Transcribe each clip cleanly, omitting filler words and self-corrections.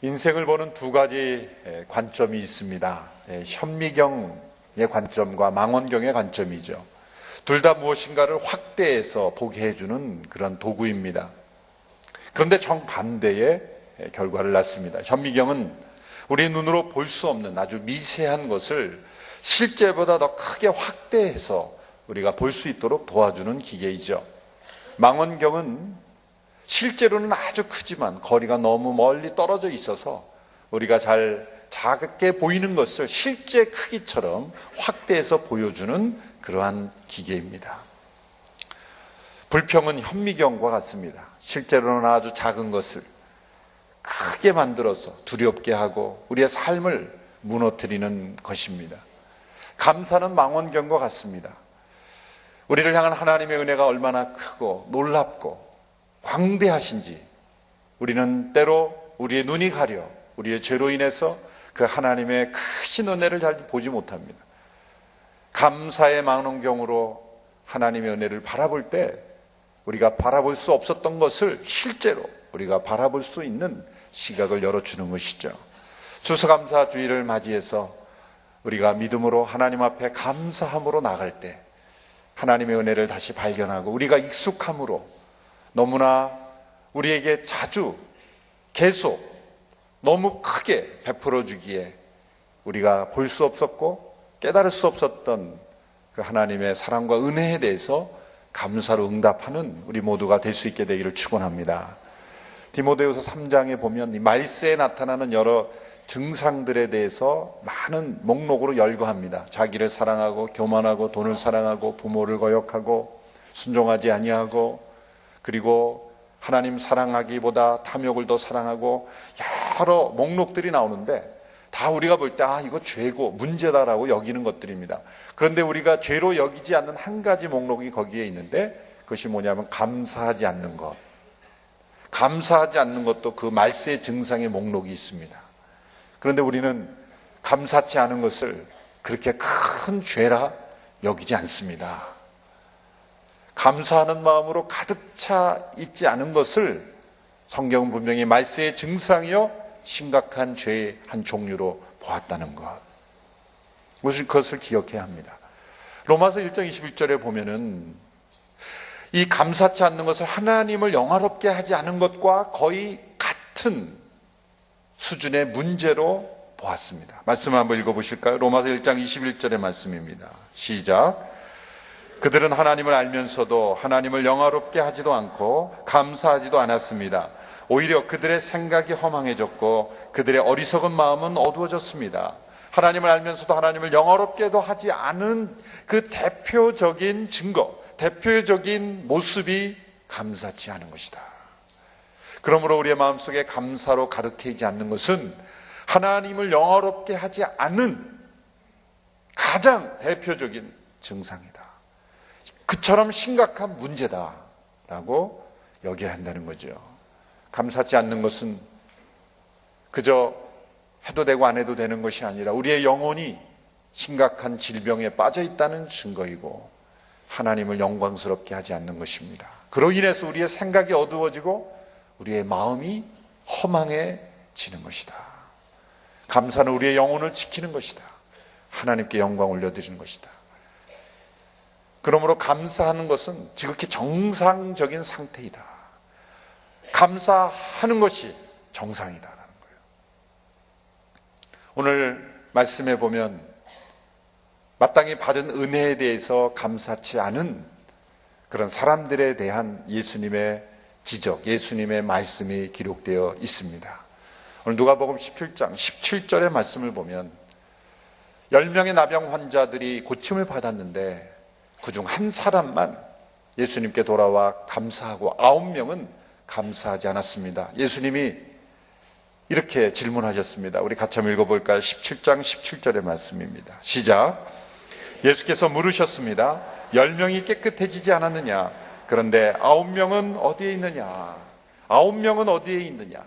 인생을 보는 두 가지 관점이 있습니다. 현미경의 관점과 망원경의 관점이죠. 둘 다 무엇인가를 확대해서 보게 해주는 그런 도구입니다. 그런데 정반대의 결과를 낳습니다. 현미경은 우리 눈으로 볼 수 없는 아주 미세한 것을 실제보다 더 크게 확대해서 우리가 볼 수 있도록 도와주는 기계이죠. 망원경은 실제로는 아주 크지만 거리가 너무 멀리 떨어져 있어서 우리가 잘 작게 보이는 것을 실제 크기처럼 확대해서 보여주는 그러한 기계입니다. 불평은 현미경과 같습니다. 실제로는 아주 작은 것을 크게 만들어서 두렵게 하고 우리의 삶을 무너뜨리는 것입니다. 감사는 망원경과 같습니다. 우리를 향한 하나님의 은혜가 얼마나 크고 놀랍고 광대하신지 우리는 때로 우리의 눈이 가려 우리의 죄로 인해서 그 하나님의 크신 은혜를 잘 보지 못합니다. 감사의 망원경으로 하나님의 은혜를 바라볼 때 우리가 바라볼 수 없었던 것을 실제로 우리가 바라볼 수 있는 시각을 열어주는 것이죠. 추수감사주의를 맞이해서 우리가 믿음으로 하나님 앞에 감사함으로 나갈 때 하나님의 은혜를 다시 발견하고 우리가 익숙함으로 너무나 우리에게 자주 계속 너무 크게 베풀어 주기에 우리가 볼 수 없었고 깨달을 수 없었던 그 하나님의 사랑과 은혜에 대해서 감사로 응답하는 우리 모두가 될 수 있게 되기를 축원합니다. 디모데후서 3장에 보면 이 말세에 나타나는 여러 증상들에 대해서 많은 목록으로 열거합니다. 자기를 사랑하고 교만하고 돈을 사랑하고 부모를 거역하고 순종하지 아니하고 그리고 하나님 사랑하기보다 탐욕을 더 사랑하고 여러 목록들이 나오는데 다 우리가 볼 때 이거 죄고 문제다라고 여기는 것들입니다. 그런데 우리가 죄로 여기지 않는 한 가지 목록이 거기에 있는데 그것이 뭐냐면 감사하지 않는 것. 감사하지 않는 것도 그 말세의 증상의 목록이 있습니다. 그런데 우리는 감사치 않은 것을 그렇게 큰 죄라 여기지 않습니다. 감사하는 마음으로 가득 차 있지 않은 것을 성경은 분명히 말세의 증상이요 심각한 죄의 한 종류로 보았다는 것. 그것을 기억해야 합니다. 로마서 1장 21절에 보면은 이 감사치 않는 것을 하나님을 영화롭게 하지 않은 것과 거의 같은 수준의 문제로 보았습니다. 말씀 한번 읽어보실까요? 로마서 1장 21절의 말씀입니다. 시작. 그들은 하나님을 알면서도 하나님을 영화롭게 하지도 않고 감사하지도 않았습니다. 오히려 그들의 생각이 허망해졌고 그들의 어리석은 마음은 어두워졌습니다. 하나님을 알면서도 하나님을 영화롭게도 하지 않은 그 대표적인 증거, 대표적인 모습이 감사치 않은 것이다. 그러므로 우리의 마음속에 감사로 가득해지지 않는 것은 하나님을 영화롭게 하지 않은 가장 대표적인 증상이다. 그처럼 심각한 문제다라고 여겨야 한다는 거죠. 감사치 않는 것은 그저 해도 되고 안 해도 되는 것이 아니라 우리의 영혼이 심각한 질병에 빠져 있다는 증거이고 하나님을 영광스럽게 하지 않는 것입니다. 그로 인해서 우리의 생각이 어두워지고 우리의 마음이 허망해지는 것이다. 감사는 우리의 영혼을 지키는 것이다. 하나님께 영광 올려드리는 것이다. 그러므로 감사하는 것은 지극히 정상적인 상태이다. 감사하는 것이 정상이다라는 거예요. 오늘 말씀에 보면 마땅히 받은 은혜에 대해서 감사치 않은 그런 사람들에 대한 예수님의 지적, 예수님의 말씀이 기록되어 있습니다. 오늘 누가복음 17장 17절의 말씀을 보면 10명의 나병 환자들이 고침을 받았는데 그중 한 사람만 예수님께 돌아와 감사하고 9명은 감사하지 않았습니다. 예수님이 이렇게 질문하셨습니다. 우리 같이 한번 읽어볼까요? 17장 17절의 말씀입니다. 시작. 예수께서 물으셨습니다. 10명이 깨끗해지지 않았느냐? 그런데 9명은 어디에 있느냐? 9명은 어디에 있느냐?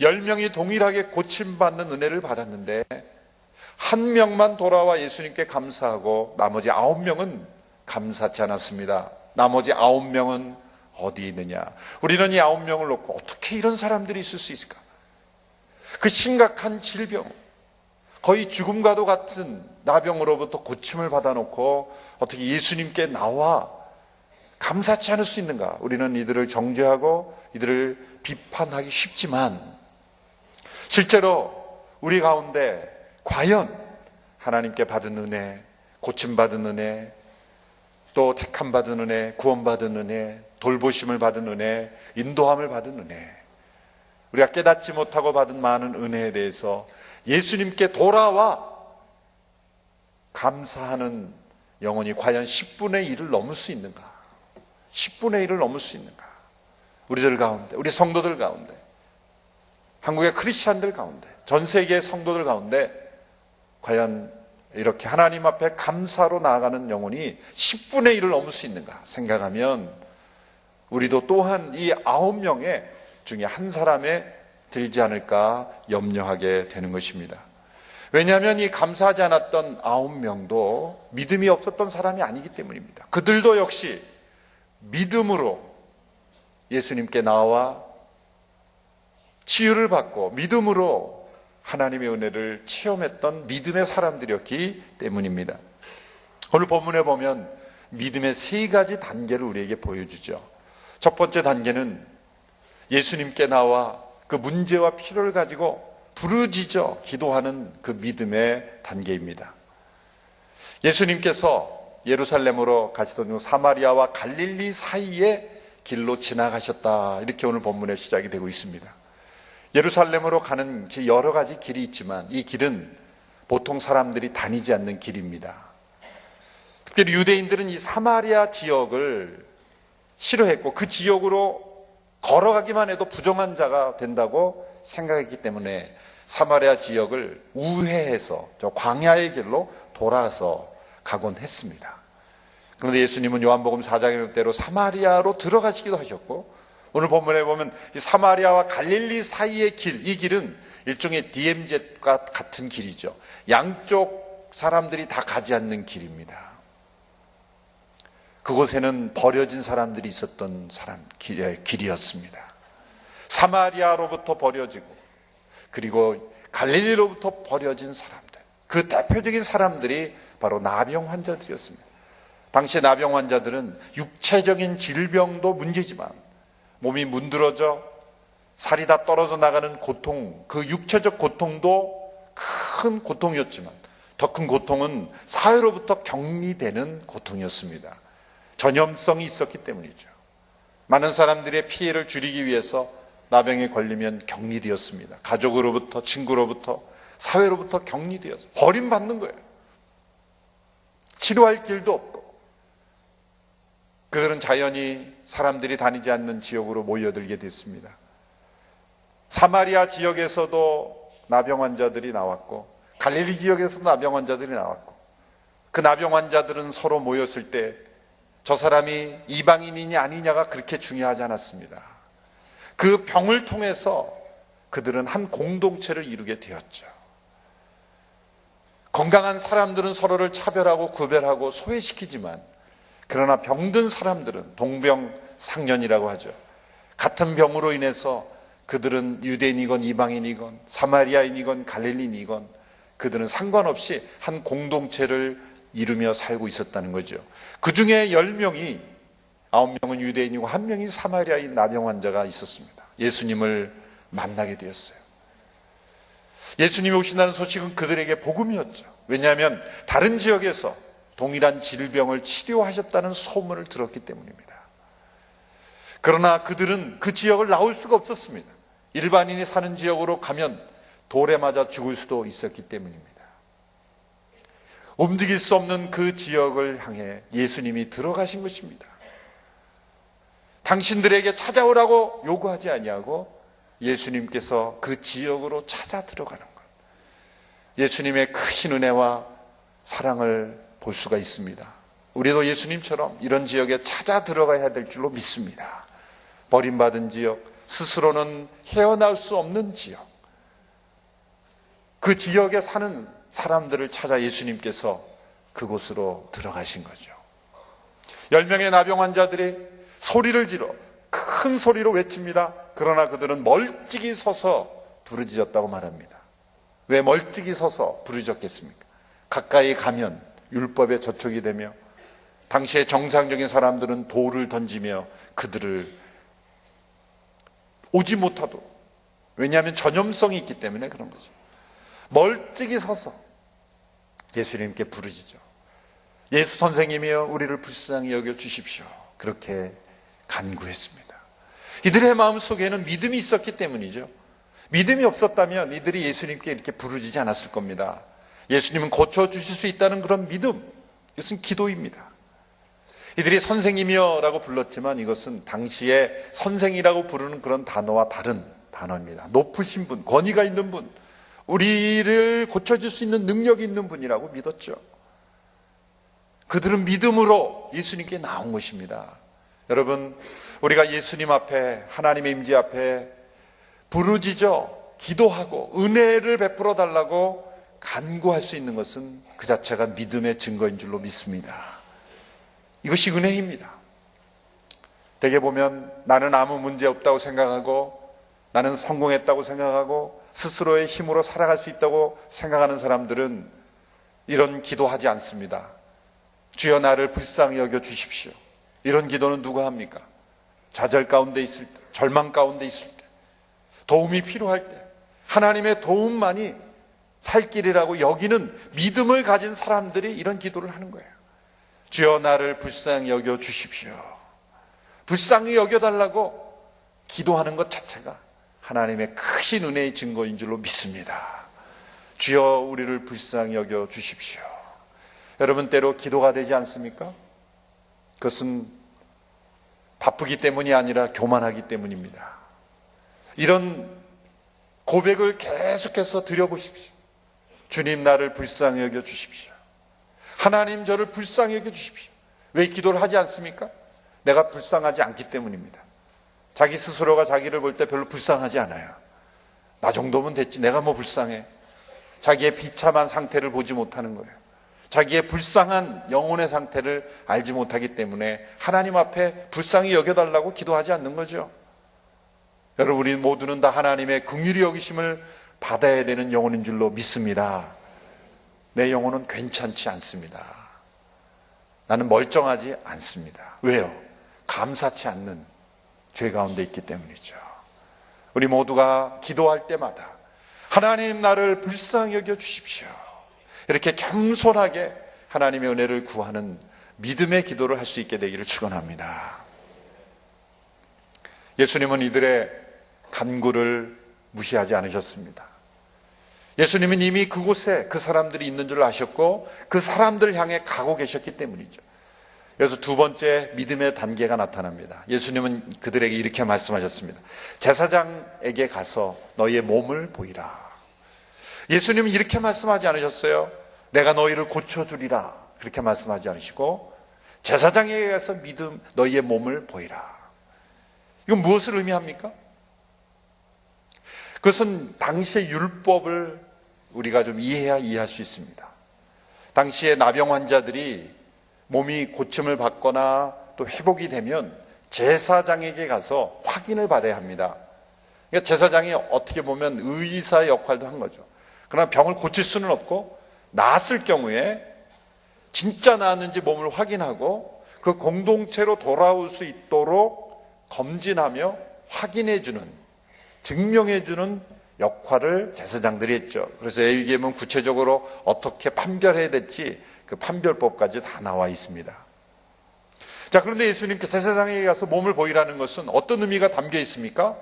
10명이 동일하게 고침받는 은혜를 받았는데 한 명만 돌아와 예수님께 감사하고 나머지 9명은 감사치 않았습니다. 나머지 9명은 어디 있느냐? 우리는 이 9명을 놓고 어떻게 이런 사람들이 있을 수 있을까? 그 심각한 질병, 거의 죽음과도 같은 나병으로부터 고침을 받아놓고 어떻게 예수님께 나와 감사치 않을 수 있는가? 우리는 이들을 정죄하고 이들을 비판하기 쉽지만 실제로 우리 가운데 과연 하나님께 받은 은혜, 고침받은 은혜, 또 택함받은 은혜, 구원받은 은혜, 돌보심을 받은 은혜, 인도함을 받은 은혜, 우리가 깨닫지 못하고 받은 많은 은혜에 대해서 예수님께 돌아와 감사하는 영혼이 과연 10분의 1을 넘을 수 있는가? 10분의 1을 넘을 수 있는가? 우리들 가운데, 우리 성도들 가운데, 한국의 크리스찬들 가운데, 전 세계의 성도들 가운데 과연 이렇게 하나님 앞에 감사로 나아가는 영혼이 10분의 1을 넘을 수 있는가 생각하면 우리도 또한 이 9명의 중에 한 사람에 들지 않을까 염려하게 되는 것입니다. 왜냐하면 이 감사하지 않았던 9명도 믿음이 없었던 사람이 아니기 때문입니다. 그들도 역시 믿음으로 예수님께 나와 치유를 받고 믿음으로 하나님의 은혜를 체험했던 믿음의 사람들이었기 때문입니다. 오늘 본문에 보면 믿음의 3가지 단계를 우리에게 보여주죠. 첫 번째 단계는 예수님께 나와 그 문제와 필요를 가지고 부르짖어 기도하는 그 믿음의 단계입니다. 예수님께서 예루살렘으로 가시던 중 사마리아와 갈릴리 사이의 길로 지나가셨다. 이렇게 오늘 본문의 시작이 되고 있습니다. 예루살렘으로 가는 길, 여러 가지 길이 있지만 이 길은 보통 사람들이 다니지 않는 길입니다. 특별히 유대인들은 이 사마리아 지역을 싫어했고 그 지역으로 걸어가기만 해도 부정한 자가 된다고 생각했기 때문에 사마리아 지역을 우회해서 저 광야의 길로 돌아서 가곤 했습니다. 그런데 예수님은 요한복음 4장의 대로 사마리아로 들어가시기도 하셨고 오늘 본문에 보면 이 사마리아와 갈릴리 사이의 길, 이 길은 일종의 DMZ과 같은 길이죠. 양쪽 사람들이 다 가지 않는 길입니다. 그곳에는 버려진 사람들이 있었던 길이었습니다. 사마리아로부터 버려지고 그리고 갈릴리로부터 버려진 사람들, 그 대표적인 사람들이 바로 나병 환자들이었습니다. 당시 나병 환자들은 육체적인 질병도 문제지만 몸이 문드러져 살이 다 떨어져 나가는 고통, 그 육체적 고통도 큰 고통이었지만 더 큰 고통은 사회로부터 격리되는 고통이었습니다. 전염성이 있었기 때문이죠. 많은 사람들의 피해를 줄이기 위해서 나병에 걸리면 격리되었습니다. 가족으로부터, 친구로부터, 사회로부터 격리되어서 버림받는 거예요. 치료할 길도 없고 그들은 자연히 사람들이 다니지 않는 지역으로 모여들게 됐습니다. 사마리아 지역에서도 나병 환자들이 나왔고 갈릴리 지역에서도 나병 환자들이 나왔고 그 나병 환자들은 서로 모였을 때 저 사람이 이방인이냐 아니냐가 그렇게 중요하지 않았습니다. 그 병을 통해서 그들은 한 공동체를 이루게 되었죠. 건강한 사람들은 서로를 차별하고 구별하고 소외시키지만 그러나 병든 사람들은 동병상련이라고 하죠. 같은 병으로 인해서 그들은 유대인이건 이방인이건 사마리아인이건 갈릴리인이건 그들은 상관없이 한 공동체를 이루며 살고 있었다는 거죠. 그 중에 10명이 9명은 유대인이고 1명이 사마리아인 나병 환자가 있었습니다. 예수님을 만나게 되었어요. 예수님이 오신다는 소식은 그들에게 복음이었죠. 왜냐하면 다른 지역에서 동일한 질병을 치료하셨다는 소문을 들었기 때문입니다. 그러나 그들은 그 지역을 나올 수가 없었습니다. 일반인이 사는 지역으로 가면 돌에 맞아 죽을 수도 있었기 때문입니다. 움직일 수 없는 그 지역을 향해 예수님이 들어가신 것입니다. 당신들에게 찾아오라고 요구하지 아니하고 예수님께서 그 지역으로 찾아 들어가는 것. 예수님의 크신 은혜와 사랑을 볼 수가 있습니다. 우리도 예수님처럼 이런 지역에 찾아 들어가야 될 줄로 믿습니다. 버림받은 지역, 스스로는 헤어나올 수 없는 지역, 그 지역에 사는 사람들을 찾아 예수님께서 그곳으로 들어가신 거죠. 10명의 나병 환자들이 소리를 지르 큰 소리로 외칩니다. 그러나 그들은 멀찍이 서서 부르짖었다고 말합니다. 왜 멀찍이 서서 부르짖었겠습니까? 가까이 가면 율법에 저촉이 되며 당시의 정상적인 사람들은 돌을 던지며 그들을 오지 못하도록, 왜냐하면 전염성이 있기 때문에 그런 거죠. 멀찍이 서서 예수님께 부르짖죠. 예수 선생님이여 우리를 불쌍히 여겨 주십시오. 그렇게 간구했습니다. 이들의 마음속에는 믿음이 있었기 때문이죠. 믿음이 없었다면 이들이 예수님께 이렇게 부르짖지 않았을 겁니다. 예수님은 고쳐주실 수 있다는 그런 믿음, 이것은 기도입니다. 이들이 선생님이여 라고 불렀지만 이것은 당시에 선생이라고 부르는 그런 단어와 다른 단어입니다. 높으신 분, 권위가 있는 분, 우리를 고쳐줄 수 있는 능력이 있는 분이라고 믿었죠. 그들은 믿음으로 예수님께 나온 것입니다. 여러분, 우리가 예수님 앞에, 하나님의 임재 앞에 부르짖어 기도하고 은혜를 베풀어 달라고 간구할 수 있는 것은 그 자체가 믿음의 증거인 줄로 믿습니다. 이것이 은혜입니다. 대개 보면 나는 아무 문제 없다고 생각하고 나는 성공했다고 생각하고 스스로의 힘으로 살아갈 수 있다고 생각하는 사람들은 이런 기도하지 않습니다. 주여 나를 불쌍히 여겨 주십시오. 이런 기도는 누가 합니까? 좌절 가운데 있을 때, 절망 가운데 있을 때, 도움이 필요할 때 하나님의 도움만이 살 길이라고 여기는 믿음을 가진 사람들이 이런 기도를 하는 거예요. 주여 나를 불쌍히 여겨 주십시오. 불쌍히 여겨달라고 기도하는 것 자체가 하나님의 크신 은혜의 증거인 줄로 믿습니다. 주여 우리를 불쌍히 여겨 주십시오. 여러분, 때로 기도가 되지 않습니까? 그것은 바쁘기 때문이 아니라 교만하기 때문입니다. 이런 고백을 계속해서 드려보십시오. 주님 나를 불쌍히 여겨 주십시오. 하나님 저를 불쌍히 여겨 주십시오. 왜 기도를 하지 않습니까? 내가 불쌍하지 않기 때문입니다. 자기 스스로가 자기를 볼 때 별로 불쌍하지 않아요. 나 정도면 됐지, 내가 뭐 불쌍해. 자기의 비참한 상태를 보지 못하는 거예요. 자기의 불쌍한 영혼의 상태를 알지 못하기 때문에 하나님 앞에 불쌍히 여겨달라고 기도하지 않는 거죠. 여러분, 우리 모두는 다 하나님의 긍휼히 여기심을 받아야 되는 영혼인 줄로 믿습니다. 내 영혼은 괜찮지 않습니다. 나는 멀쩡하지 않습니다. 왜요? 감사치 않는 죄 가운데 있기 때문이죠. 우리 모두가 기도할 때마다 하나님 나를 불쌍히 여겨 주십시오. 이렇게 겸손하게 하나님의 은혜를 구하는 믿음의 기도를 할 수 있게 되기를 축원합니다. 예수님은 이들의 간구를 무시하지 않으셨습니다. 예수님은 이미 그곳에 그 사람들이 있는 줄 아셨고 그 사람들을 향해 가고 계셨기 때문이죠. 그래서 두 번째 믿음의 단계가 나타납니다. 예수님은 그들에게 이렇게 말씀하셨습니다. 제사장에게 가서 너희의 몸을 보이라. 예수님은 이렇게 말씀하지 않으셨어요. 내가 너희를 고쳐주리라. 그렇게 말씀하지 않으시고 제사장에게 가서 믿음 너희의 몸을 보이라. 이건 무엇을 의미합니까? 그것은 당시의 율법을 우리가 좀 이해해야 이해할 수 있습니다. 당시에 나병 환자들이 몸이 고침을 받거나 또 회복이 되면 제사장에게 가서 확인을 받아야 합니다. 그러니까 제사장이 어떻게 보면 의사의 역할도 한 거죠. 그러나 병을 고칠 수는 없고 나았을 경우에 진짜 나았는지 몸을 확인하고 그 공동체로 돌아올 수 있도록 검진하며 확인해주는, 증명해주는 역할을 제사장들이 했죠. 그래서 레위기에는 구체적으로 어떻게 판별해야 될지 그 판별법까지 다 나와 있습니다. 자, 그런데 예수님께 제사장에게 가서 몸을 보이라는 것은 어떤 의미가 담겨 있습니까?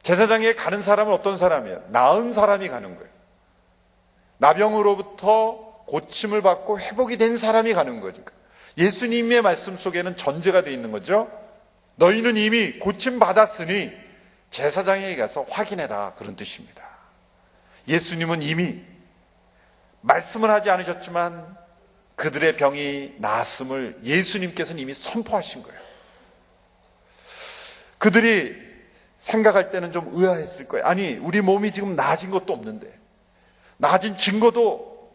제사장에 가는 사람은 어떤 사람이에요? 나은 사람이 가는 거예요. 나병으로부터 고침을 받고 회복이 된 사람이 가는 거죠. 예수님의 말씀 속에는 전제가 되어 있는 거죠. 너희는 이미 고침 받았으니 제사장에게 가서 확인해라, 그런 뜻입니다. 예수님은 이미 말씀을 하지 않으셨지만 그들의 병이 나았음을 예수님께서는 이미 선포하신 거예요. 그들이 생각할 때는 좀 의아했을 거예요. 아니, 우리 몸이 지금 나아진 것도 없는데, 나아진 증거도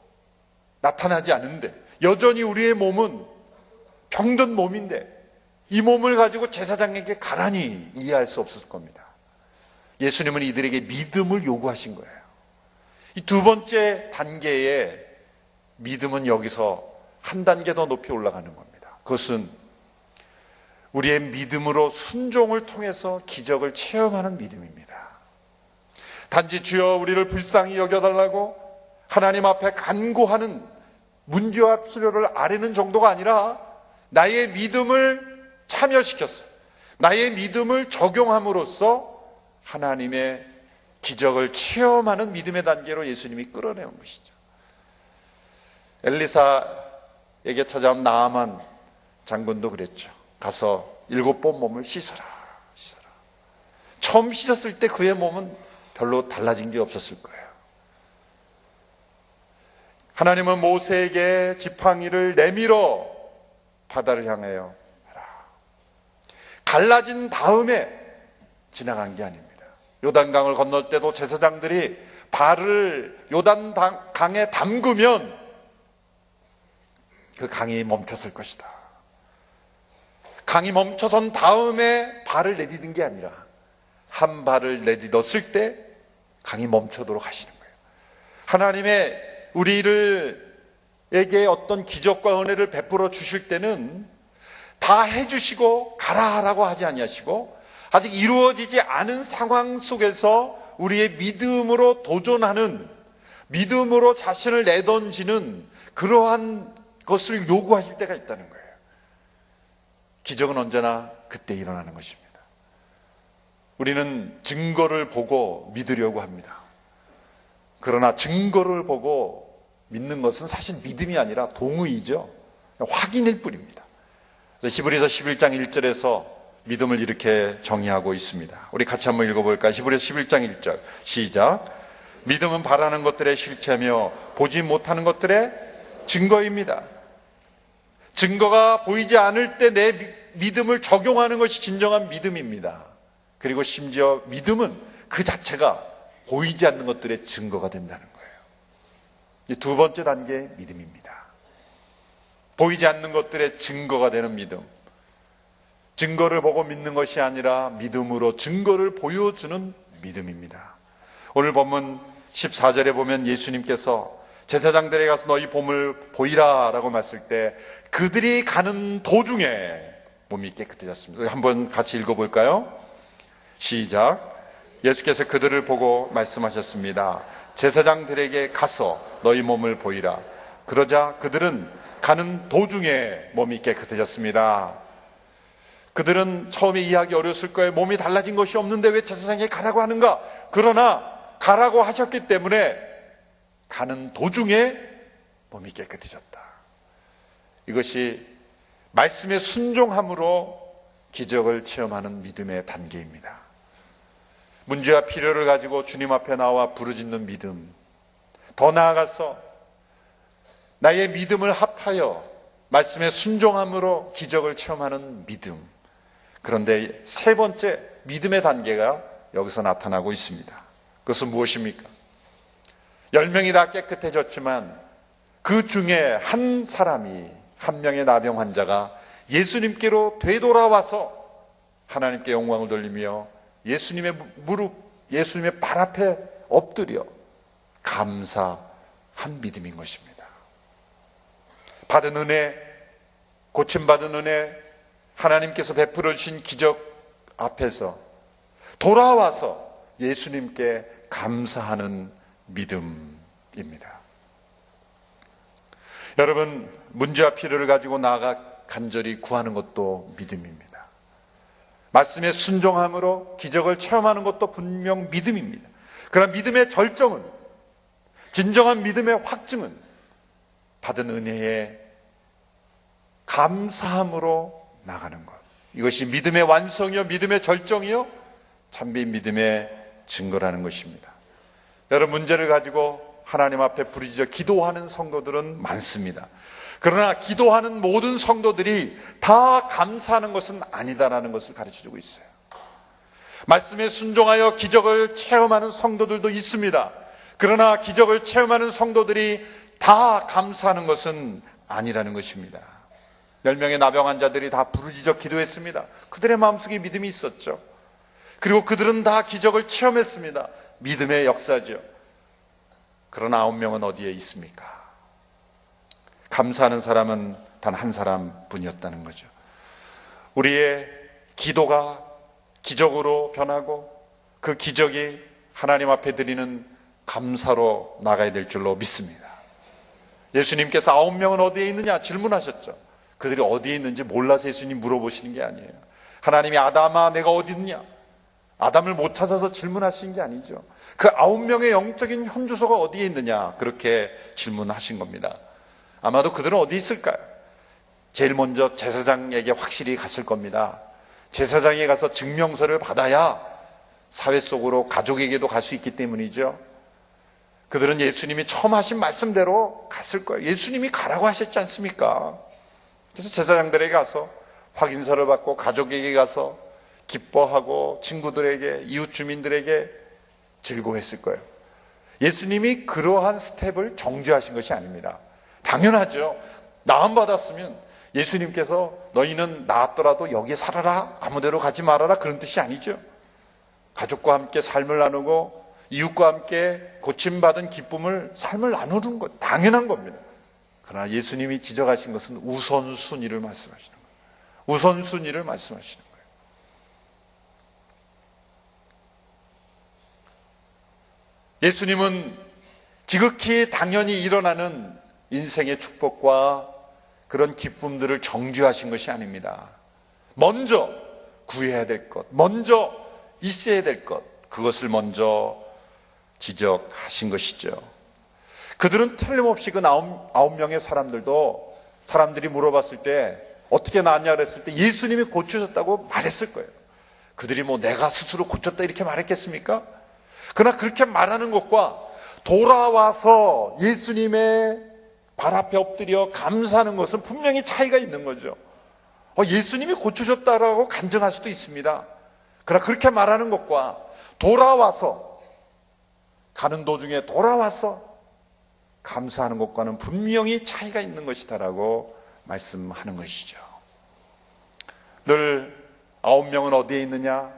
나타나지 않는데, 여전히 우리의 몸은 병든 몸인데 이 몸을 가지고 제사장에게 가라니 이해할 수 없었을 겁니다. 예수님은 이들에게 믿음을 요구하신 거예요. 이 두 번째 단계의 믿음은 여기서 한 단계 더 높이 올라가는 겁니다. 그것은 우리의 믿음으로 순종을 통해서 기적을 체험하는 믿음입니다. 단지 주여 우리를 불쌍히 여겨달라고 하나님 앞에 간구하는 문제와 필요를 아뢰는 정도가 아니라 나의 믿음을 참여시켰어. 나의 믿음을 적용함으로써 하나님의 기적을 체험하는 믿음의 단계로 예수님이 끌어내온 것이죠. 엘리사에게 찾아온 나아만 장군도 그랬죠. 가서 7번 몸을 씻어라. 처음 씻었을 때 그의 몸은 별로 달라진 게 없었을 거예요. 하나님은 모세에게 지팡이를 내밀어 바다를 향하여 하라. 갈라진 다음에 지나간 게 아닙니다. 요단강을 건널 때도 제사장들이 발을 요단강에 담그면 그 강이 멈췄을 것이다. 강이 멈춰선 다음에 발을 내디딘 게 아니라 한 발을 내딛었을 때 강이 멈추도록 하시는 거예요. 하나님의 우리에게 어떤 기적과 은혜를 베풀어 주실 때는 다 해주시고 가라라고 하지 아니하시고 아직 이루어지지 않은 상황 속에서 우리의 믿음으로 도전하는, 믿음으로 자신을 내던지는 그러한 것을 요구하실 때가 있다는 거예요. 기적은 언제나 그때 일어나는 것입니다. 우리는 증거를 보고 믿으려고 합니다. 그러나 증거를 보고 믿는 것은 사실 믿음이 아니라 동의이죠. 확인일 뿐입니다. 히브리서 11장 1절에서 믿음을 이렇게 정의하고 있습니다. 우리 같이 한번 읽어볼까요? 히브리서 11장 1절 시작. 믿음은 바라는 것들의 실체며 보지 못하는 것들의 증거입니다. 증거가 보이지 않을 때 내 믿음을 적용하는 것이 진정한 믿음입니다. 그리고 심지어 믿음은 그 자체가 보이지 않는 것들의 증거가 된다는 거예요. 이 두 번째 단계의 믿음입니다. 보이지 않는 것들의 증거가 되는 믿음. 증거를 보고 믿는 것이 아니라 믿음으로 증거를 보여주는 믿음입니다. 오늘 본문 14절에 보면 예수님께서 제사장들에게 가서 너희 몸을 보이라 라고 말했을 때 그들이 가는 도중에 몸이 깨끗해졌습니다. 한번 같이 읽어볼까요? 시작. 예수께서 그들을 보고 말씀하셨습니다. 제사장들에게 가서 너희 몸을 보이라. 그러자 그들은 가는 도중에 몸이 깨끗해졌습니다. 그들은 처음에 이해하기 어려웠을 거예요. 몸이 달라진 것이 없는데 왜 제사장에게 가라고 하는가? 그러나 가라고 하셨기 때문에 가는 도중에 몸이 깨끗해졌다. 이것이 말씀에 순종함으로 기적을 체험하는 믿음의 단계입니다. 문제와 필요를 가지고 주님 앞에 나와 부르짖는 믿음, 더 나아가서 나의 믿음을 합하여 말씀에 순종함으로 기적을 체험하는 믿음. 그런데 세 번째 믿음의 단계가 여기서 나타나고 있습니다. 그것은 무엇입니까? 10명이 다 깨끗해졌지만 그 중에 한 사람이, 한 명의 나병 환자가 예수님께로 되돌아와서 하나님께 영광을 돌리며 예수님의 무릎, 예수님의 발 앞에 엎드려 감사한 믿음인 것입니다. 받은 은혜, 고침받은 은혜, 하나님께서 베풀어 주신 기적 앞에서 돌아와서 예수님께 감사하는 믿음입니다. 여러분, 문제와 필요를 가지고 나아가 간절히 구하는 것도 믿음입니다. 말씀에 순종함으로 기적을 체험하는 것도 분명 믿음입니다. 그러나 믿음의 절정은, 진정한 믿음의 확증은 받은 은혜에 감사함으로 나가는 것. 이것이 믿음의 완성이요, 믿음의 절정이요, 참비 믿음의 증거라는 것입니다. 여러 문제를 가지고 하나님 앞에 부르짖어 기도하는 성도들은 많습니다. 그러나 기도하는 모든 성도들이 다 감사하는 것은 아니다라는 것을 가르쳐주고 있어요. 말씀에 순종하여 기적을 체험하는 성도들도 있습니다. 그러나 기적을 체험하는 성도들이 다 감사하는 것은 아니라는 것입니다. 10명의 나병 환자들이 다 부르짖어 기도했습니다. 그들의 마음속에 믿음이 있었죠. 그리고 그들은 다 기적을 체험했습니다. 믿음의 역사죠. 그러나 9명은 어디에 있습니까? 감사하는 사람은 단 한 사람뿐이었다는 거죠. 우리의 기도가 기적으로 변하고 그 기적이 하나님 앞에 드리는 감사로 나가야 될 줄로 믿습니다. 예수님께서 9명은 어디에 있느냐 질문하셨죠. 그들이 어디에 있는지 몰라서 예수님 물어보시는 게 아니에요. 하나님이 아담아 내가 어디 있느냐, 아담을 못 찾아서 질문하신 게 아니죠. 그 9명의 영적인 현주소가 어디에 있느냐 그렇게 질문하신 겁니다. 아마도 그들은 어디 있을까요? 제일 먼저 제사장에게 확실히 갔을 겁니다. 제사장에 가서 증명서를 받아야 사회 속으로 가족에게도 갈 수 있기 때문이죠. 그들은 예수님이 처음 하신 말씀대로 갔을 거예요. 예수님이 가라고 하셨지 않습니까? 그래서 제사장들에게 가서 확인서를 받고 가족에게 가서 기뻐하고 친구들에게, 이웃 주민들에게 즐거워했을 거예요. 예수님이 그러한 스텝을 정죄하신 것이 아닙니다. 당연하죠. 나음 받았으면 예수님께서 너희는 나았더라도 여기 살아라, 아무데로 가지 말아라, 그런 뜻이 아니죠. 가족과 함께 삶을 나누고 이웃과 함께 고침받은 기쁨을, 삶을 나누는 것 당연한 겁니다. 그러나 예수님이 지적하신 것은 우선순위를 말씀하시는 거예요. 우선순위를 말씀하시는 거예요. 예수님은 지극히 당연히 일어나는 인생의 축복과 그런 기쁨들을 정죄하신 것이 아닙니다. 먼저 구해야 될 것, 먼저 있어야 될 것, 그것을 먼저 지적하신 것이죠. 그들은 틀림없이 그 9명의 사람들도 사람들이 물어봤을 때 어떻게 나았냐 그랬을 때 예수님이 고쳐졌다고 말했을 거예요. 그들이 뭐 내가 스스로 고쳤다 이렇게 말했겠습니까? 그러나 그렇게 말하는 것과 돌아와서 예수님의 발 앞에 엎드려 감사하는 것은 분명히 차이가 있는 거죠. 예수님이 고쳐줬다라고 간증할 수도 있습니다. 그러나 그렇게 말하는 것과 돌아와서, 가는 도중에 돌아와서 감사하는 것과는 분명히 차이가 있는 것이다라고 말씀하는 것이죠. 늘 9명은 어디에 있느냐?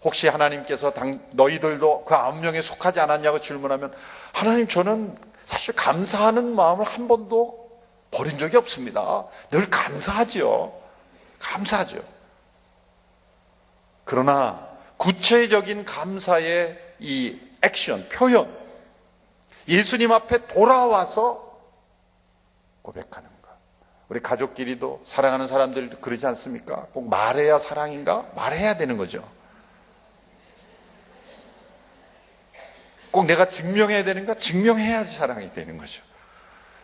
혹시 하나님께서 너희들도 그 9명에 속하지 않았냐고 질문하면, 하나님 저는 사실 감사하는 마음을 한 번도 버린 적이 없습니다. 늘 감사하죠. 감사하죠. 그러나 구체적인 감사의 이 액션, 표현, 예수님 앞에 돌아와서 고백하는 것. 우리 가족끼리도, 사랑하는 사람들도 그러지 않습니까? 꼭 말해야 사랑인가? 말해야 되는 거죠. 꼭 내가 증명해야 되는가? 증명해야지 사랑이 되는 거죠.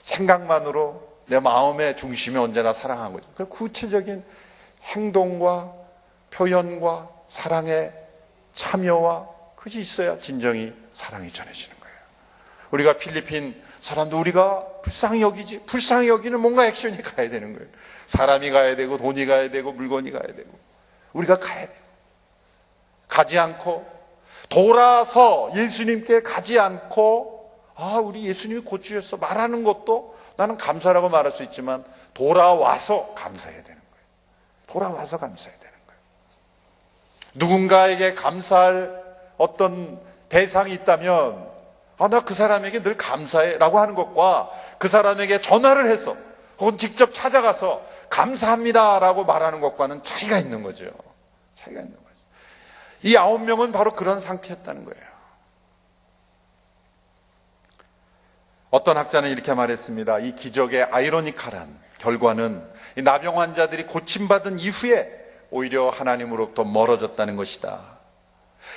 생각만으로 내 마음의 중심이 언제나 사랑한 거죠. 그 구체적인 행동과 표현과 사랑의 참여와 그것이 있어야 진정이 사랑이 전해지는 거예요. 우리가 필리핀 사람도 우리가 불쌍히 여기지, 불쌍히 여기는 뭔가 액션이 가야 되는 거예요. 사람이 가야 되고 돈이 가야 되고 물건이 가야 되고 우리가 가야 돼요. 가지 않고 돌아서 예수님께 가지 않고 우리 예수님이 고치셨어 말하는 것도 나는 감사라고 말할 수 있지만 돌아와서 감사해야 되는 거예요. 돌아와서 감사해야 되는 거예요. 누군가에게 감사할 어떤 대상이 있다면 나 그 사람에게 늘 감사해 라고 하는 것과 그 사람에게 전화를 해서 혹은 직접 찾아가서 감사합니다 라고 말하는 것과는 차이가 있는 거죠. 차이가 있는 거죠. 이 9명은 바로 그런 상태였다는 거예요. 어떤 학자는 이렇게 말했습니다. 이 기적의 아이러니컬한 결과는 이 나병 환자들이 고침받은 이후에 오히려 하나님으로부터 멀어졌다는 것이다.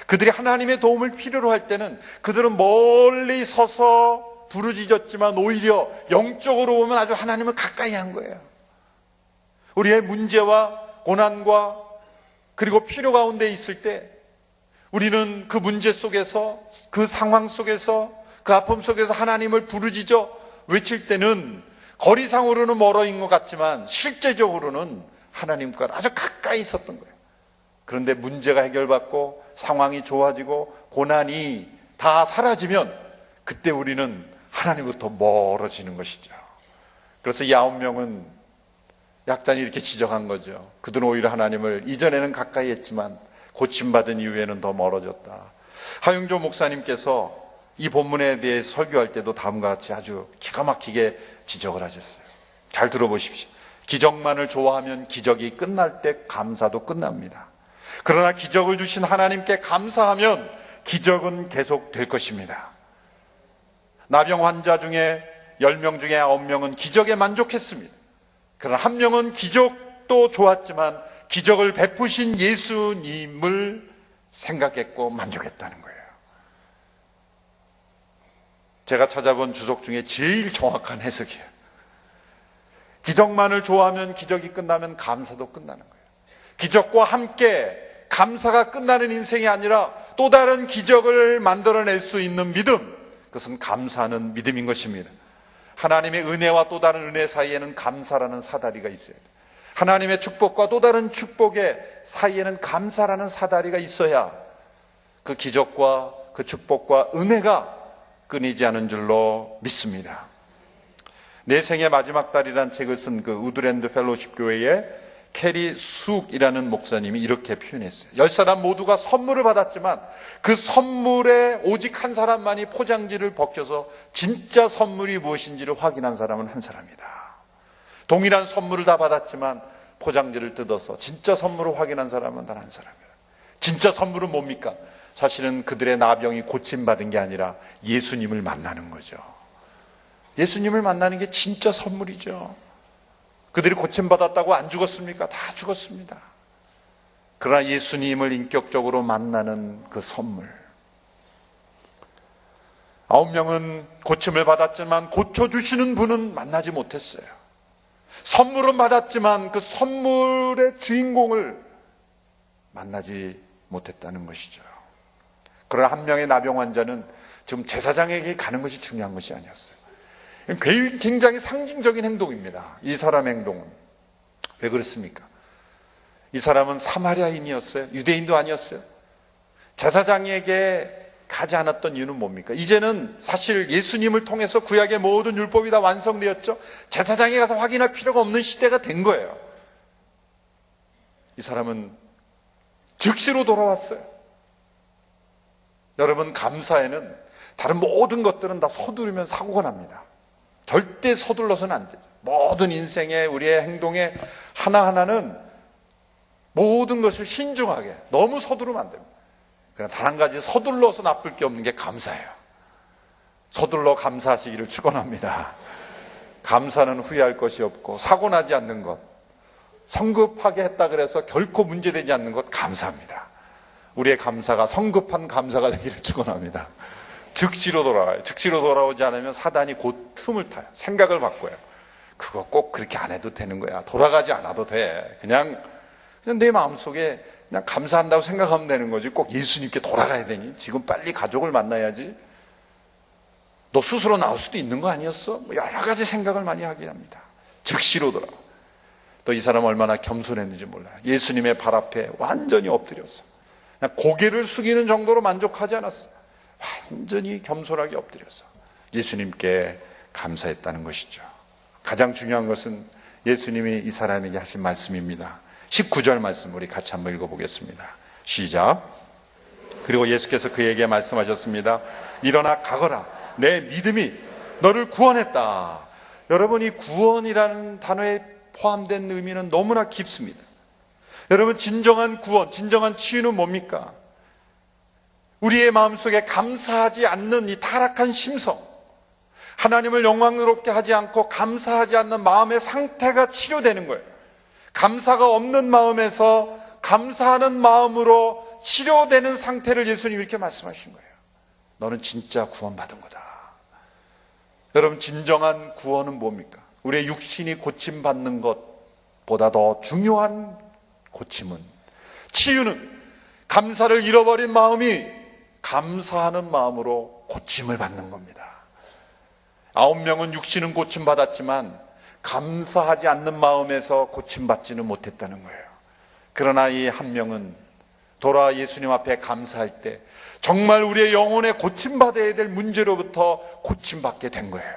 그들이 하나님의 도움을 필요로 할 때는 그들은 멀리 서서 부르짖었지만 오히려 영적으로 보면 아주 하나님을 가까이 한 거예요. 우리의 문제와 고난과 그리고 필요 가운데 있을 때 우리는 그 문제 속에서, 그 상황 속에서, 그 아픔 속에서 하나님을 부르짖어 외칠 때는 거리상으로는 멀어인 것 같지만 실제적으로는 하나님과 아주 가까이 있었던 거예요. 그런데 문제가 해결받고 상황이 좋아지고 고난이 다 사라지면 그때 우리는 하나님부터 멀어지는 것이죠. 그래서 이 9명은 약자는 이렇게 지적한 거죠. 그들은 오히려 하나님을 이전에는 가까이 했지만 고침받은 이후에는 더 멀어졌다. 하용조 목사님께서 이 본문에 대해 설교할 때도 다음과 같이 아주 기가 막히게 지적을 하셨어요. 잘 들어보십시오. 기적만을 좋아하면 기적이 끝날 때 감사도 끝납니다. 그러나 기적을 주신 하나님께 감사하면 기적은 계속 될 것입니다. 나병 환자 중에 10명 중에 9명은 기적에 만족했습니다. 그러나 한 명은 기적도 좋았지만 기적을 베푸신 예수님을 생각했고 만족했다는 거예요. 제가 찾아본 주석 중에 제일 정확한 해석이에요. 기적만을 좋아하면 기적이 끝나면 감사도 끝나는 거예요. 기적과 함께 감사가 끝나는 인생이 아니라 또 다른 기적을 만들어낼 수 있는 믿음, 그것은 감사하는 믿음인 것입니다. 하나님의 은혜와 또 다른 은혜 사이에는 감사라는 사다리가 있어야 돼요. 하나님의 축복과 또 다른 축복의 사이에는 감사라는 사다리가 있어야 그 기적과 그 축복과 은혜가 끊이지 않은 줄로 믿습니다. 내 생의 마지막 달이라는 책을 쓴 그 우드랜드 펠로십 교회의 캐리 숙이라는 목사님이 이렇게 표현했어요. 10사람 모두가 선물을 받았지만 그 선물에 오직 한 사람만이 포장지를 벗겨서 진짜 선물이 무엇인지를 확인한 사람은 한 사람이다. 동일한 선물을 다 받았지만 포장지를 뜯어서 진짜 선물을 확인한 사람은 단 한 사람이다. 진짜 선물은 뭡니까? 사실은 그들의 나병이 고침받은 게 아니라 예수님을 만나는 거죠. 예수님을 만나는 게 진짜 선물이죠. 그들이 고침받았다고 안 죽었습니까? 다 죽었습니다. 그러나 예수님을 인격적으로 만나는 그 선물. 9명은 고침을 받았지만 고쳐주시는 분은 만나지 못했어요. 선물은 받았지만 그 선물의 주인공을 만나지 못했다는 것이죠. 그러나 한 명의 나병 환자는 지금 제사장에게 가는 것이 중요한 것이 아니었어요. 굉장히 상징적인 행동입니다. 이 사람의 행동은. 왜 그렇습니까? 이 사람은 사마리아인이었어요. 유대인도 아니었어요. 제사장에게 가지 않았던 이유는 뭡니까? 이제는 사실 예수님을 통해서 구약의 모든 율법이 다 완성되었죠. 제사장에 가서 확인할 필요가 없는 시대가 된 거예요. 이 사람은 즉시로 돌아왔어요. 여러분, 감사에는 다른 모든 것들은 다 서두르면 사고가 납니다. 절대 서둘러서는 안 되죠. 모든 인생의 우리의 행동의 하나하나는 모든 것을 신중하게, 너무 서두르면 안 됩니다. 그러나 단 한 가지 서둘러서 나쁠 게 없는 게 감사예요. 서둘러 감사하시기를 축원합니다. 감사는 후회할 것이 없고 사고 나지 않는 것, 성급하게 했다 그래서 결코 문제되지 않는 것, 감사합니다. 우리의 감사가 성급한 감사가 되기를 축원합니다. 즉시로 돌아와요. 즉시로 돌아오지 않으면 사단이 곧 틈을 타요. 생각을 바꿔요. 그거 꼭 그렇게 안 해도 되는 거야. 돌아가지 않아도 돼. 그냥 내 마음속에 그냥 감사한다고 생각하면 되는 거지. 꼭 예수님께 돌아가야 되니? 지금 빨리 가족을 만나야지. 너 스스로 나올 수도 있는 거 아니었어? 여러 가지 생각을 많이 하게 합니다. 즉시로 돌아와. 또 이 사람 얼마나 겸손했는지 몰라요. 예수님의 발 앞에 완전히 엎드렸어. 그냥 고개를 숙이는 정도로 만족하지 않았어. 완전히 겸손하게 엎드려서 예수님께 감사했다는 것이죠. 가장 중요한 것은 예수님이 이 사람에게 하신 말씀입니다. 19절 말씀 우리 같이 한번 읽어보겠습니다. 시작. 그리고 예수께서 그에게 말씀하셨습니다. 일어나 가거라. 내 믿음이 너를 구원했다. 여러분, 이 구원이라는 단어에 포함된 의미는 너무나 깊습니다. 여러분, 진정한 구원, 진정한 치유는 뭡니까? 우리의 마음속에 감사하지 않는 이 타락한 심성, 하나님을 영광스럽게 하지 않고 감사하지 않는 마음의 상태가 치료되는 거예요. 감사가 없는 마음에서 감사하는 마음으로 치료되는 상태를 예수님이 이렇게 말씀하신 거예요. 너는 진짜 구원받은 거다. 여러분, 진정한 구원은 뭡니까? 우리의 육신이 고침받는 것보다 더 중요한 고침은, 치유는 감사를 잃어버린 마음이 감사하는 마음으로 고침을 받는 겁니다. 9명은 육신은 고침받았지만 감사하지 않는 마음에서 고침받지는 못했다는 거예요. 그러나 이 한 명은 돌아와 예수님 앞에 감사할 때 정말 우리의 영혼에 고침받아야 될 문제로부터 고침받게 된 거예요.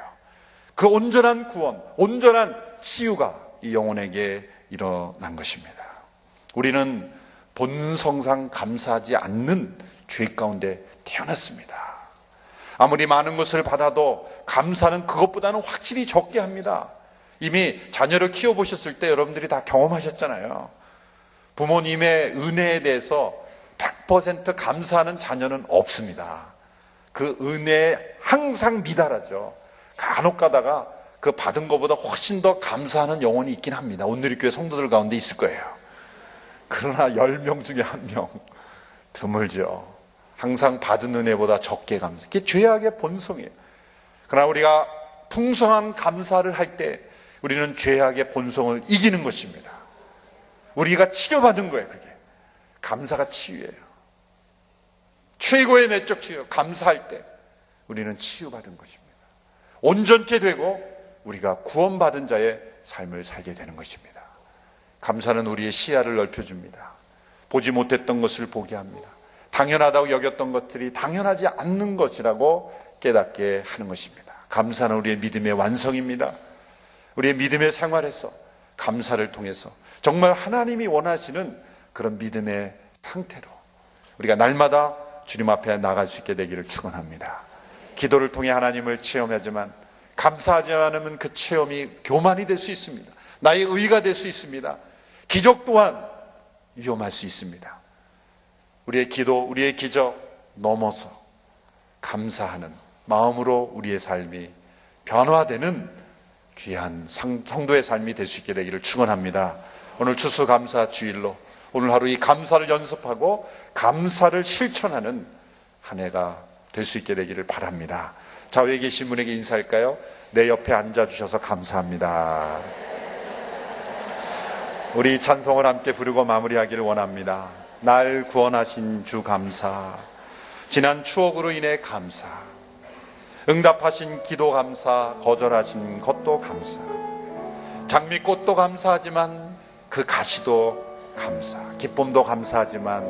그 온전한 구원, 온전한 치유가 이 영혼에게 일어난 것입니다. 우리는 본성상 감사하지 않는 죄 가운데 태어났습니다. 아무리 많은 것을 받아도 감사는 그것보다는 확실히 적게 합니다. 이미 자녀를 키워보셨을 때 여러분들이 다 경험하셨잖아요. 부모님의 은혜에 대해서 100% 감사하는 자녀는 없습니다. 그 은혜에 항상 미달하죠. 간혹 가다가 그 받은 것보다 훨씬 더 감사하는 영혼이 있긴 합니다. 온누리교회 성도들 가운데 있을 거예요. 그러나 10명 중에 1명 드물죠. 항상 받은 은혜보다 적게 감사. 그게 죄악의 본성이에요. 그러나 우리가 풍성한 감사를 할 때 우리는 죄악의 본성을 이기는 것입니다. 우리가 치료받은 거예요. 그게 감사가 치유예요. 최고의 내적 치유. 감사할 때 우리는 치유받은 것입니다. 온전케 되고 우리가 구원받은 자의 삶을 살게 되는 것입니다. 감사는 우리의 시야를 넓혀줍니다. 보지 못했던 것을 보게 합니다. 당연하다고 여겼던 것들이 당연하지 않는 것이라고 깨닫게 하는 것입니다. 감사는 우리의 믿음의 완성입니다. 우리의 믿음의 생활에서 감사를 통해서 정말 하나님이 원하시는 그런 믿음의 상태로 우리가 날마다 주님 앞에 나갈 수 있게 되기를 축원합니다. 기도를 통해 하나님을 체험하지만 감사하지 않으면 그 체험이 교만이 될 수 있습니다. 나의 의가 될 수 있습니다. 기적 또한 위험할 수 있습니다. 우리의 기도, 우리의 기적 넘어서 감사하는 마음으로 우리의 삶이 변화되는 귀한 성도의 삶이 될 수 있게 되기를 축원합니다. 오늘 추수감사 주일로 오늘 하루 이 감사를 연습하고 감사를 실천하는 한 해가 될 수 있게 되기를 바랍니다. 좌우에 계신 분에게 인사할까요? 내 옆에 앉아주셔서 감사합니다. 우리 찬송을 함께 부르고 마무리하기를 원합니다. 날 구원하신 주 감사, 지난 추억으로 인해 감사, 응답하신 기도 감사, 거절하신 것도 감사, 장미꽃도 감사하지만 그 가시도 감사, 기쁨도 감사하지만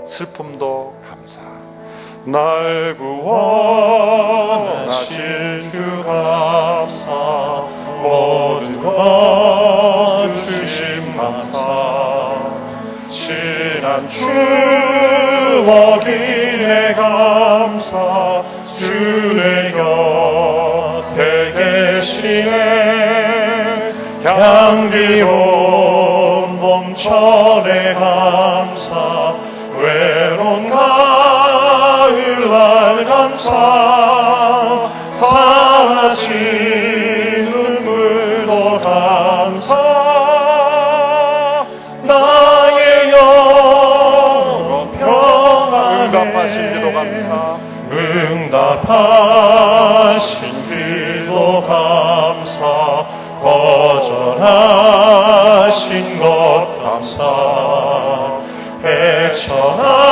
슬픔도 감사. 날 구원하신 주 감사, 모든 것 주심 감사, 지난 추억이 내 감사, 주 내 곁에 계시네, 향기로운 봄철의 감사, 외로운 가을날 감사, 사라진 눈물도 감사, 나의 영혼 평안에 응답하신 기도 감사, 응답하신 기도 감사, 거절하신 것 감사,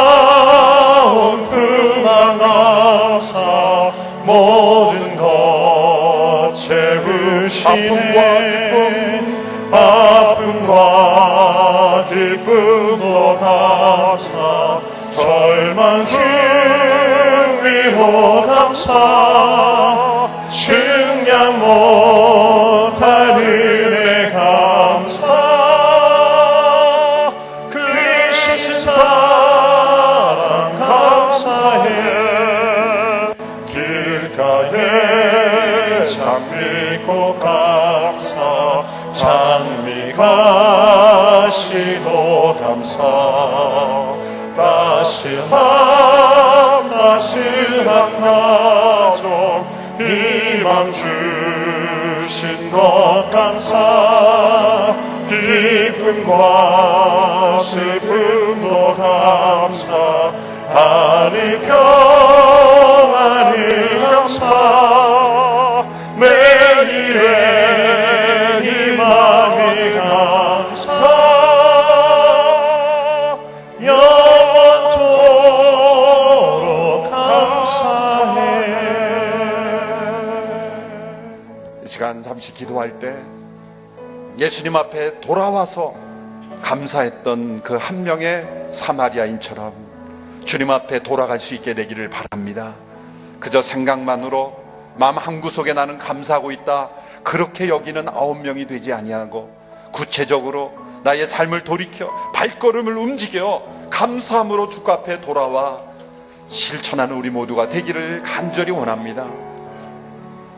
헤쳐나온 풍랑 감사, 모든 것 채우시네, 아픔과 기쁨도 감사, 절망 중위로 감사, 증량 못할 은혜 감사, 크신 사랑 감사해, 길가에 장미꽃 감사, 장미가시도 감사, 따스한 가족 희망 주신 것 감사, 기쁨과 슬픔도 감사, 하늘 평안을 감사, 매일의 희망이 감사, 영원토록 감사해. 이 시간 잠시 기도할 때 예수님 앞에 돌아와서 감사했던 그 한 명의 사마리아인처럼 주님 앞에 돌아갈 수 있게 되기를 바랍니다. 그저 생각만으로 마음 한구석에 나는 감사하고 있다, 그렇게 여기는 9명이 되지 아니하고 구체적으로 나의 삶을 돌이켜 발걸음을 움직여 감사함으로 주가 앞에 돌아와 실천하는 우리 모두가 되기를 간절히 원합니다.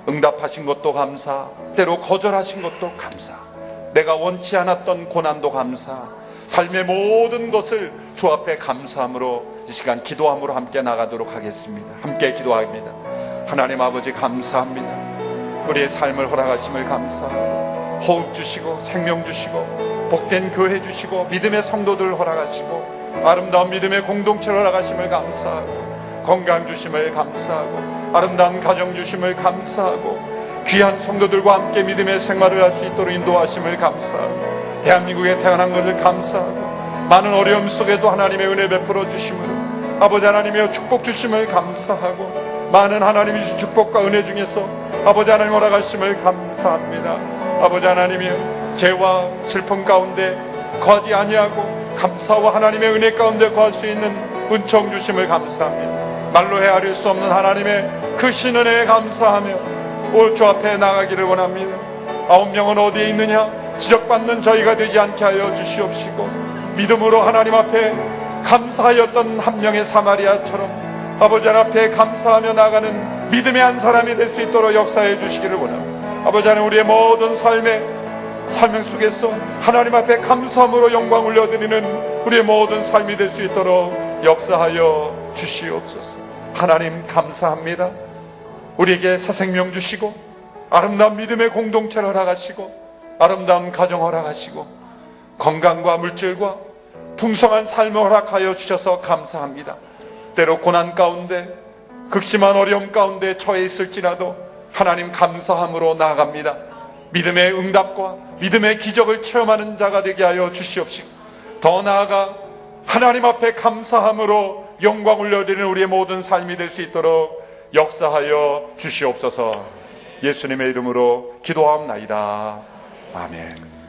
응답하신 것도 감사, 때로 거절하신 것도 감사, 내가 원치 않았던 고난도 감사, 삶의 모든 것을 주 앞에 감사함으로 이 시간 기도함으로 함께 나가도록 하겠습니다. 함께 기도합니다. 하나님 아버지 감사합니다. 우리의 삶을 허락하심을 감사하고, 호흡 주시고 생명 주시고 복된 교회 주시고 믿음의 성도들 허락하시고 아름다운 믿음의 공동체를 허락하심을 감사하고, 건강 주심을 감사하고, 아름다운 가정 주심을 감사하고, 귀한 성도들과 함께 믿음의 생활을 할 수 있도록 인도하심을 감사하고, 대한민국에 태어난 것을 감사하고, 많은 어려움 속에도 하나님의 은혜 베풀어 주심으로 아버지 하나님의 축복 주심을 감사하고, 많은 하나님이 주신 축복과 은혜 중에서 아버지 하나님 허락하심을 감사합니다. 아버지 하나님이여, 죄와 슬픔 가운데 거하지 아니하고 감사와 하나님의 은혜 가운데 거할 수 있는 은총 주심을 감사합니다. 말로 헤아릴 수 없는 하나님의 그 신은혜에 감사하며 올 주 앞에 나가기를 원합니다. 9명은 어디에 있느냐? 지적받는 저희가 되지 않게 하여 주시옵시고, 믿음으로 하나님 앞에 감사하였던 한 명의 사마리아처럼 아버지 하나님 앞에 감사하며 나가는 믿음의 한 사람이 될 수 있도록 역사해 주시기를 원합니다. 아버지 하나님, 우리의 모든 삶의 속에서 하나님 앞에 감사함으로 영광 올려드리는 우리의 모든 삶이 될 수 있도록 역사하여 주시옵소서. 하나님 감사합니다. 우리에게 새 생명 주시고 아름다운 믿음의 공동체를 허락하시고 아름다운 가정 허락하시고 건강과 물질과 풍성한 삶을 허락하여 주셔서 감사합니다. 때로 고난 가운데 극심한 어려움 가운데 처해 있을지라도 하나님 감사함으로 나아갑니다. 믿음의 응답과 믿음의 기적을 체험하는 자가 되게 하여 주시옵시고, 더 나아가 하나님 앞에 감사함으로 영광 올려드리는 우리의 모든 삶이 될 수 있도록 역사하여 주시옵소서. 예수님의 이름으로 기도하옵나이다. 아멘.